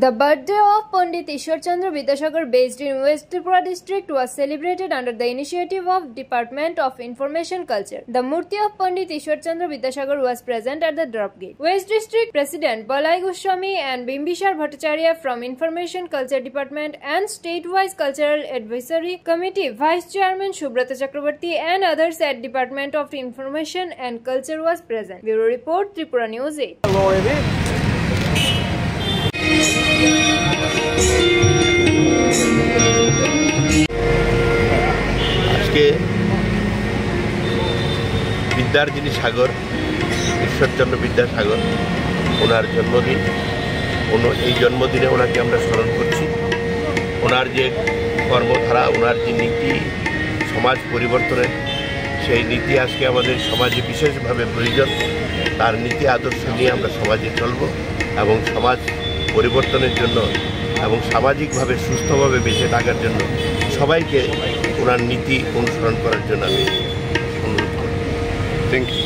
The birthday of Pandit Ishwar Chandra Vidyasagar based in West Tripura district was celebrated under the initiative of Department of Information Culture. The Murti of Pandit Ishwar Chandra Vidyasagar was present at the drop gate. West District President Balai Goswami and Bimbishar Bhattacharya from Information Culture Department and State-wise Cultural Advisory Committee Vice Chairman Subrata Chakrabarti and others at Department of Information and Culture was present. Bureau Report, Tripura News 8. আজকে বিদ্যার যিনি সাগর ঈশ্বরচন্দ্র বিদ্যাসাগর ওনার জন্মদিন। এই জন্মদিনে ওনাকে আমরা স্মরণ করছি। ওনার যে কর্মধারা, ওনার যে নীতি সমাজ পরিবর্তনের, সেই নীতি আজকে আমাদের সমাজে বিশেষভাবে প্রয়োজন। তার নীতি আদর্শ নিয়ে আমরা সমাজে চলব এবং সমাজ পরিবর্তনের জন্য এবং সামাজিকভাবে সুস্থভাবে বেঁচে থাকার জন্য সবাইকে ওনার নীতি অনুসরণ করার জন্য আমি অনুরোধ করি। Thank you.